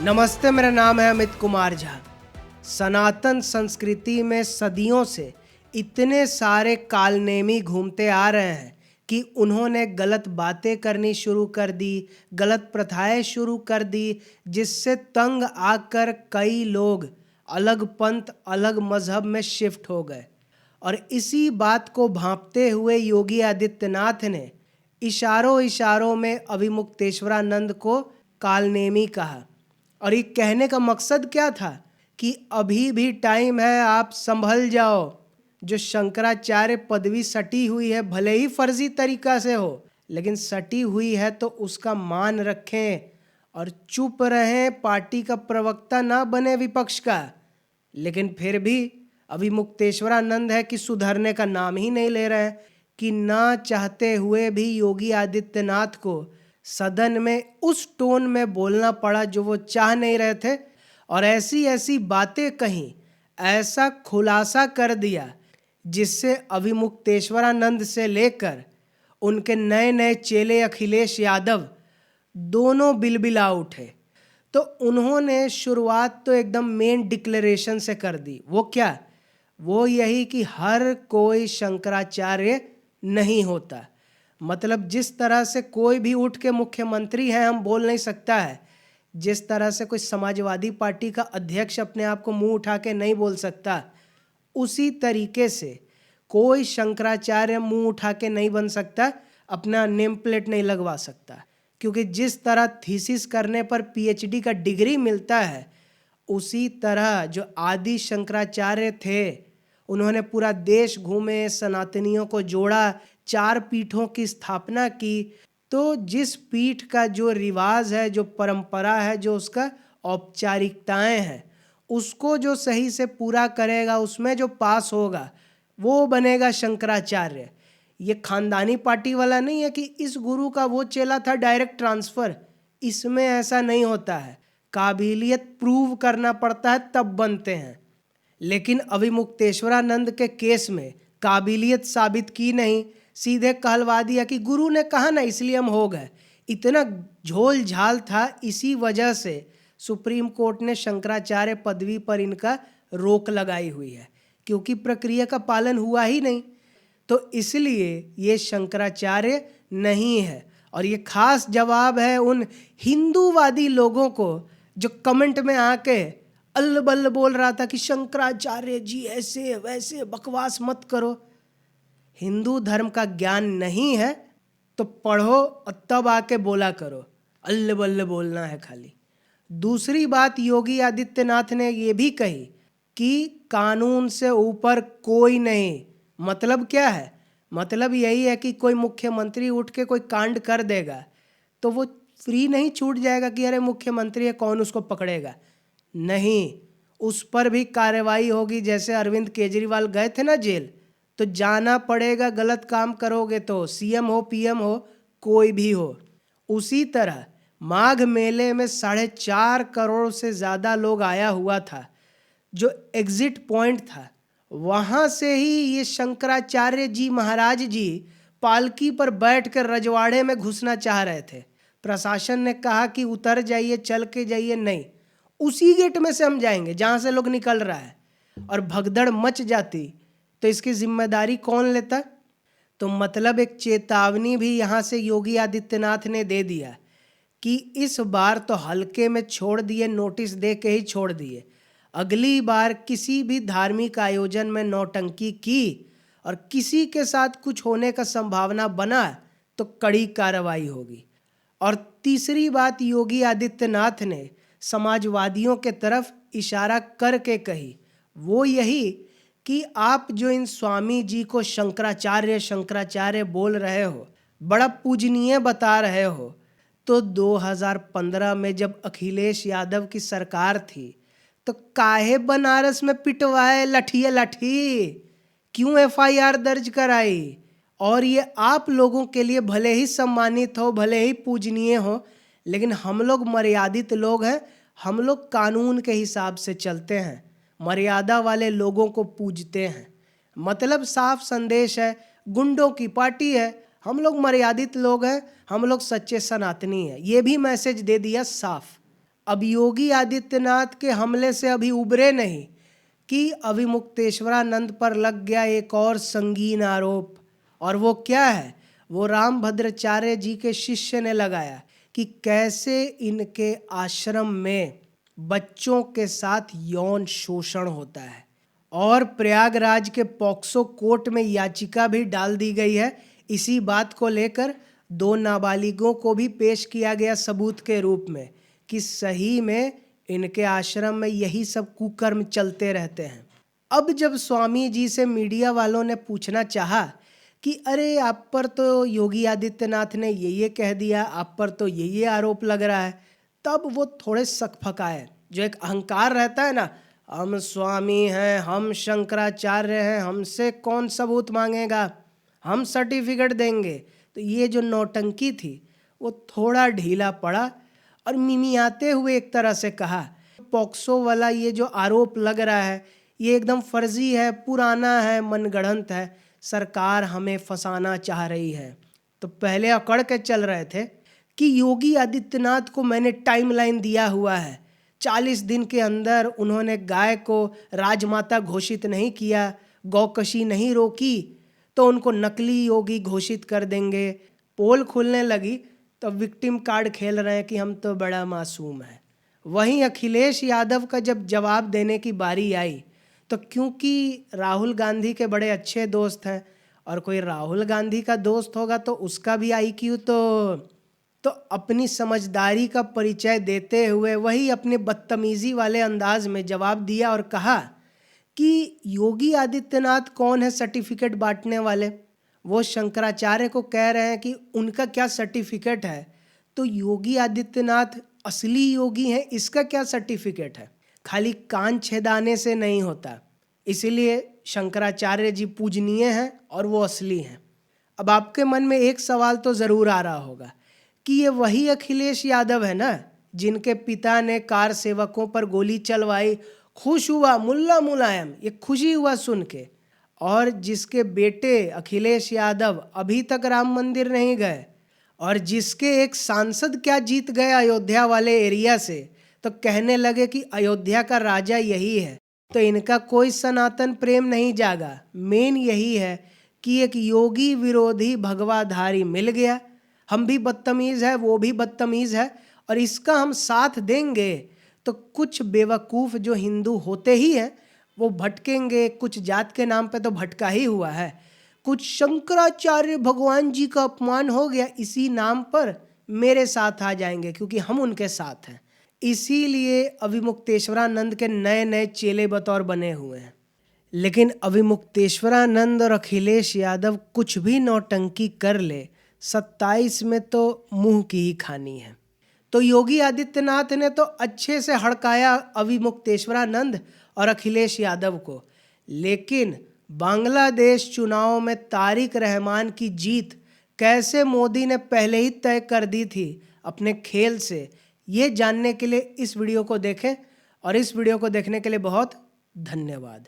नमस्ते, मेरा नाम है अमित कुमार झा। सनातन संस्कृति में सदियों से इतने सारे कालनेमी घूमते आ रहे हैं कि उन्होंने गलत बातें करनी शुरू कर दी, गलत प्रथाएं शुरू कर दी, जिससे तंग आकर कई लोग अलग पंथ, अलग मजहब में शिफ्ट हो गए। और इसी बात को भांपते हुए योगी आदित्यनाथ ने इशारों इशारों में अभिमुक्तेश्वरानंद को कालनेमी कहा। और ये कहने का मकसद क्या था कि अभी भी टाइम है, आप संभल जाओ। जो शंकराचार्य पदवी सटी हुई है, भले ही फर्जी तरीका से हो, लेकिन सटी हुई है तो उसका मान रखें और चुप रहें। पार्टी का प्रवक्ता ना बने विपक्ष का, लेकिन फिर भी अभिमुक्तेश्वरानंद है कि सुधरने का नाम ही नहीं ले रहे हैं। कि ना चाहते हुए भी योगी आदित्यनाथ को सदन में उस टोन में बोलना पड़ा जो वो चाह नहीं रहे थे, और ऐसी ऐसी बातें कहीं, ऐसा खुलासा कर दिया जिससे अभिमुक्तेश्वरानंद से लेकर उनके नए नए चेले अखिलेश यादव दोनों बिलबिला उठे। तो उन्होंने शुरुआत तो एकदम मेन डिक्लेरेशन से कर दी। वो क्या? वो यही कि हर कोई शंकराचार्य नहीं होता। मतलब जिस तरह से कोई भी उठ के मुख्यमंत्री है हम बोल नहीं सकता है, जिस तरह से कोई समाजवादी पार्टी का अध्यक्ष अपने आप को मुंह उठा के नहीं बोल सकता, उसी तरीके से कोई शंकराचार्य मुंह उठा के नहीं बन सकता, अपना नेम प्लेट नहीं लगवा सकता। क्योंकि जिस तरह थीसिस करने पर पीएचडी का डिग्री मिलता है, उसी तरह जो आदि शंकराचार्य थे, उन्होंने पूरा देश घूमे, सनातनियों को जोड़ा, 4 पीठों की स्थापना की। तो जिस पीठ का जो रिवाज है, जो परंपरा है, जो उसका औपचारिकताएं हैं, उसको जो सही से पूरा करेगा, उसमें जो पास होगा, वो बनेगा शंकराचार्य। ये खानदानी पार्टी वाला नहीं है कि इस गुरु का वो चेला था डायरेक्ट ट्रांसफर। इसमें ऐसा नहीं होता है। काबिलियत प्रूव करना पड़ता है तब बनते हैं। लेकिन अभिमुक्तेश्वरानंद के केस में काबिलियत साबित की नहीं, सीधे कहलवा दिया कि गुरु ने कहा ना इसलिए हम हो गए। इतना झोल झाल था, इसी वजह से सुप्रीम कोर्ट ने शंकराचार्य पदवी पर इनका रोक लगाई हुई है, क्योंकि प्रक्रिया का पालन हुआ ही नहीं। तो इसलिए ये शंकराचार्य नहीं है। और ये खास जवाब है उन हिंदूवादी लोगों को जो कमेंट में आके अल्ल बल्ल बोल रहा था कि शंकराचार्य जी ऐसे वैसे, बकवास मत करो। हिंदू धर्म का ज्ञान नहीं है तो पढ़ो और तब आके बोला करो, अल्ल बल्ल बोलना है खाली। दूसरी बात योगी आदित्यनाथ ने ये भी कही कि कानून से ऊपर कोई नहीं। मतलब क्या है? मतलब यही है कि कोई मुख्यमंत्री उठ के कोई कांड कर देगा तो वो फ्री नहीं छूट जाएगा कि अरे मुख्यमंत्री है, कौन उसको पकड़ेगा। नहीं, उस पर भी कार्रवाई होगी। जैसे अरविंद केजरीवाल गए थे ना जेल, तो जाना पड़ेगा। गलत काम करोगे तो सीएम हो, पीएम हो, कोई भी हो। उसी तरह माघ मेले में 4.5 करोड़ से ज़्यादा लोग आया हुआ था। जो एग्जिट पॉइंट था, वहाँ से ही ये शंकराचार्य जी महाराज जी पालकी पर बैठकर रजवाड़े में घुसना चाह रहे थे। प्रशासन ने कहा कि उतर जाइए, चल के जाइए। नहीं, उसी गेट में से हम जाएंगे जहाँ से लोग निकल रहा है। और भगदड़ मच जाती तो इसकी जिम्मेदारी कौन लेता? तो मतलब एक चेतावनी भी यहाँ से योगी आदित्यनाथ ने दे दिया कि इस बार तो हल्के में छोड़ दिए, नोटिस दे के ही छोड़ दिए। अगली बार किसी भी धार्मिक आयोजन में नौटंकी की और किसी के साथ कुछ होने का संभावना बना तो कड़ी कार्रवाई होगी। और तीसरी बात योगी आदित्यनाथ ने समाजवादियों के तरफ इशारा करके कही, वो यही कि आप जो इन स्वामी जी को शंकराचार्य शंकराचार्य बोल रहे हो, बड़ा पूजनीय बता रहे हो, तो 2015 में जब अखिलेश यादव की सरकार थी तो काहे बनारस में पिटवाए लठिए लठी, क्यों एफआईआर दर्ज कराई? और ये आप लोगों के लिए भले ही सम्मानित हो, भले ही पूजनीय हो, लेकिन हम लोग मर्यादित लोग हैं। हम लोग कानून के हिसाब से चलते हैं, मर्यादा वाले लोगों को पूजते हैं। मतलब साफ संदेश है, गुंडों की पार्टी है, हम लोग मर्यादित लोग हैं, हम लोग सच्चे सनातनी हैं। ये भी मैसेज दे दिया साफ। अब योगी आदित्यनाथ के हमले से अभी उबरे नहीं कि अविमुक्तेश्वरानंद पर लग गया एक और संगीन आरोप। और वो क्या है? वो रामभद्राचार्य जी के शिष्य ने लगाया कि कैसे इनके आश्रम में बच्चों के साथ यौन शोषण होता है। और प्रयागराज के पॉक्सो कोर्ट में याचिका भी डाल दी गई है। इसी बात को लेकर 2 नाबालिगों को भी पेश किया गया सबूत के रूप में कि सही में इनके आश्रम में यही सब कुकर्म चलते रहते हैं। अब जब स्वामी जी से मीडिया वालों ने पूछना चाहा कि अरे आप पर तो योगी आदित्यनाथ ने ये कह दिया, आप पर तो ये आरोप लग रहा है, तब वो थोड़े सकफकाए। जो एक अहंकार रहता है ना, हम स्वामी हैं, हम शंकराचार्य हैं, हमसे कौन सबूत मांगेगा, हम सर्टिफिकेट देंगे। तो ये जो नौटंकी थी वो थोड़ा ढीला पड़ा और मिमियाते हुए एक तरह से कहा, पॉक्सो वाला ये जो आरोप लग रहा है ये एकदम फर्जी है, पुराना है, मनगढ़ंत है, सरकार हमें फंसाना चाह रही है। तो पहले अकड़ के चल रहे थे कि योगी आदित्यनाथ को मैंने टाइमलाइन दिया हुआ है, 40 दिन के अंदर उन्होंने गाय को राजमाता घोषित नहीं किया, गौकशी नहीं रोकी, तो उनको नकली योगी घोषित कर देंगे। पोल खुलने लगी तो विक्टिम कार्ड खेल रहे हैं कि हम तो बड़ा मासूम है। वहीं अखिलेश यादव का जब जवाब देने की बारी आई तो क्योंकि राहुल गांधी के बड़े अच्छे दोस्त हैं और कोई राहुल गांधी का दोस्त होगा तो उसका भी आईक्यू तो अपनी समझदारी का परिचय देते हुए वही अपने बदतमीजी वाले अंदाज में जवाब दिया और कहा कि योगी आदित्यनाथ कौन है सर्टिफिकेट बांटने वाले? वो शंकराचार्य को कह रहे हैं कि उनका क्या सर्टिफिकेट है, तो योगी आदित्यनाथ असली योगी हैं, इसका क्या सर्टिफिकेट है? खाली कान छेदाने से नहीं होता, इसीलिए शंकराचार्य जी पूजनीय हैं और वो असली हैं। अब आपके मन में एक सवाल तो ज़रूर आ रहा होगा कि ये वही अखिलेश यादव है ना जिनके पिता ने कार सेवकों पर गोली चलवाई, खुश हुआ मुल्ला मुलायम, ये खुशी हुआ सुन के, और जिसके बेटे अखिलेश यादव अभी तक राम मंदिर नहीं गए, और जिसके एक सांसद क्या जीत गए अयोध्या वाले एरिया से, तो कहने लगे कि अयोध्या का राजा यही है। तो इनका कोई सनातन प्रेम नहीं जागा। मेन यही है कि एक योगी विरोधी भगवाधारी मिल गया, हम भी बदतमीज़ है, वो भी बदतमीज़ है, और इसका हम साथ देंगे तो कुछ बेवकूफ़ जो हिंदू होते ही हैं वो भटकेंगे। कुछ जात के नाम पे तो भटका ही हुआ है, कुछ शंकराचार्य भगवान जी का अपमान हो गया इसी नाम पर मेरे साथ आ जाएंगे क्योंकि हम उनके साथ हैं। इसीलिए अविमुक्तेश्वरानंद के नए नए चेले बतौर बने हुए हैं। लेकिन अविमुक्तेश्वरानंद और अखिलेश यादव कुछ भी नौटंकी कर ले, 27 में तो मुंह की ही खानी है। तो योगी आदित्यनाथ ने तो अच्छे से हड़काया अविमुक्तेश्वरानंद और अखिलेश यादव को, लेकिन बांग्लादेश चुनाव में तारिक रहमान की जीत कैसे मोदी ने पहले ही तय कर दी थी अपने खेल से, ये जानने के लिए इस वीडियो को देखें, और इस वीडियो को देखने के लिए बहुत धन्यवाद।